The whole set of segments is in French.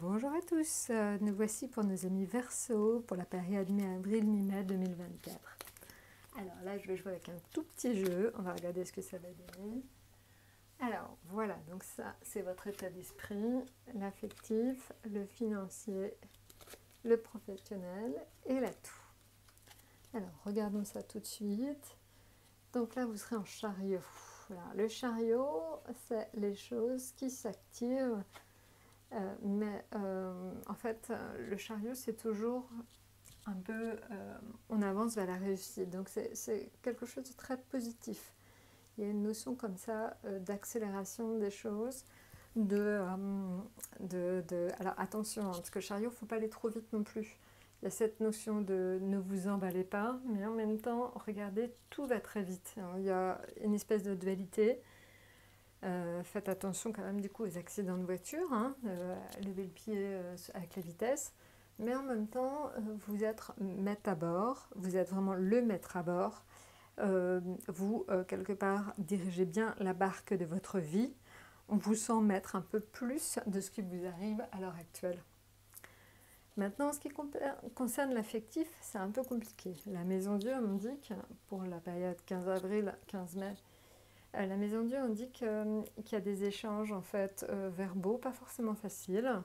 Bonjour à tous, nous voici pour nos amis Verseau pour la période mi-avril, mi-mai 2024. Alors là, je vais jouer avec un tout petit jeu, on va regarder ce que ça va donner. Alors voilà, donc ça c'est votre état d'esprit, l'affectif, le financier, le professionnel et l'atout. Alors regardons ça tout de suite. Donc là, vous serez en chariot. Voilà. Le chariot, c'est les choses qui s'activent. En fait, le chariot, c'est toujours un peu... on avance vers la réussite. Donc, c'est quelque chose de très positif. Il y a une notion comme ça d'accélération des choses. Alors, attention, hein, parce que le chariot, il ne faut pas aller trop vite non plus. Il y a cette notion de ne vous emballez pas, mais en même temps, regardez, tout va très vite. Il y a une espèce de dualité. Faites attention quand même du coup aux accidents de voiture, hein, levez le pied avec la vitesse, mais en même temps vous êtes maître à bord, vous êtes vraiment le maître à bord, vous quelque part dirigez bien la barque de votre vie, on vous sent maître un peu plus de ce qui vous arrive à l'heure actuelle. Maintenant, en ce qui concerne l'affectif, c'est un peu compliqué. La Maison Dieu m'indique, pour la période 15 avril, 15 mai, la Maison Dieu indique qu'il y a des échanges en fait verbaux, pas forcément faciles.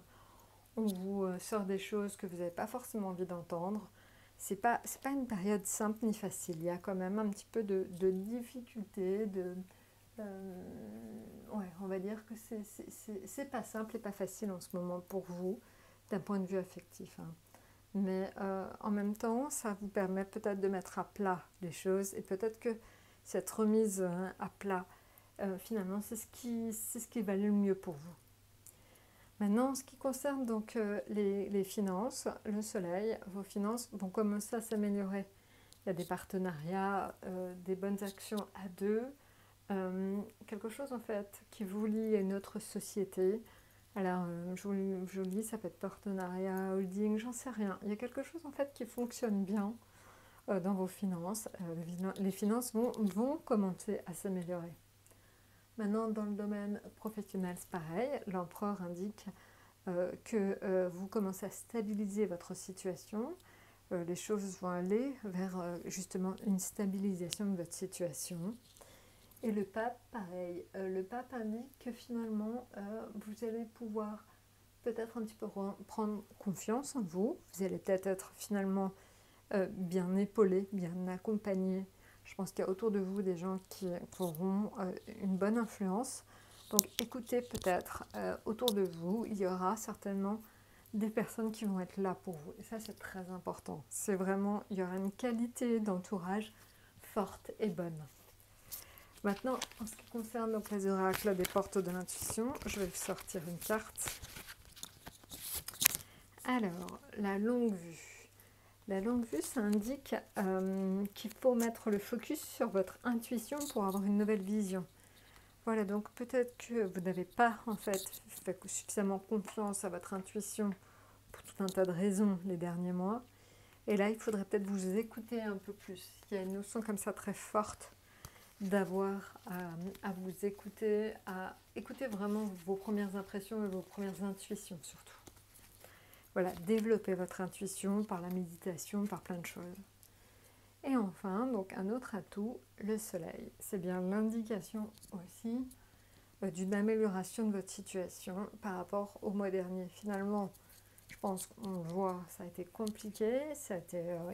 On vous sort des choses que vous n'avez pas forcément envie d'entendre. C'est pas une période simple ni facile. Il y a quand même un petit peu de difficulté, ouais, on va dire que c'est pas simple et pas facile en ce moment pour vous, d'un point de vue affectif. Hein. Mais en même temps, ça vous permet peut-être de mettre à plat les choses et peut-être que cette remise à plat, finalement, c'est ce qui va le mieux pour vous. Maintenant, en ce qui concerne donc les finances, le soleil, vos finances vont commencer à s'améliorer. Il y a des partenariats, des bonnes actions à deux, quelque chose en fait qui vous lie à une autre société. Alors, je vous lis, ça peut être partenariat, holding, j'en sais rien. Il y a quelque chose en fait qui fonctionne bien dans vos finances. Les finances vont commencer à s'améliorer. Maintenant, dans le domaine professionnel, c'est pareil. L'empereur indique que vous commencez à stabiliser votre situation. Les choses vont aller vers justement une stabilisation de votre situation. Et le pape, pareil. Le pape indique que finalement, vous allez pouvoir peut-être un petit peu prendre confiance en vous. Vous allez peut-être être finalement bien épaulé, bien accompagné. Je pense qu'il y a autour de vous des gens qui auront une bonne influence. Donc écoutez peut-être autour de vous, il y aura certainement des personnes qui vont être là pour vous. Et ça, c'est très important. C'est vraiment, il y aura une qualité d'entourage forte et bonne. Maintenant, en ce qui concerne donc les oracles des portes de l'intuition, je vais vous sortir une carte. Alors, la longue vue. La longue vue, ça indique qu'il faut mettre le focus sur votre intuition pour avoir une nouvelle vision. Voilà, donc peut-être que vous n'avez pas en fait fait suffisamment confiance à votre intuition pour tout un tas de raisons les derniers mois. Et là, il faudrait peut-être vous écouter un peu plus. Il y a une notion comme ça très forte d'avoir à vous écouter, à écouter vraiment vos premières impressions et vos premières intuitions surtout. Voilà, développez votre intuition par la méditation, par plein de choses. Et enfin, donc un autre atout, le soleil. C'est bien l'indication aussi d'une amélioration de votre situation par rapport au mois dernier. Finalement, je pense qu'on voit, ça a été compliqué,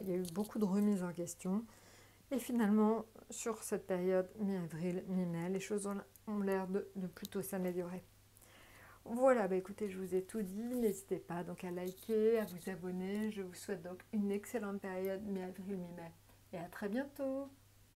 il y a eu beaucoup de remises en question. Et finalement, sur cette période mi-avril, mi-mai, les choses ont l'air de plutôt s'améliorer. Voilà, bah écoutez, je vous ai tout dit, n'hésitez pas donc à liker, à vous abonner. Je vous souhaite donc une excellente période mi-avril, mi-mai. Et à très bientôt!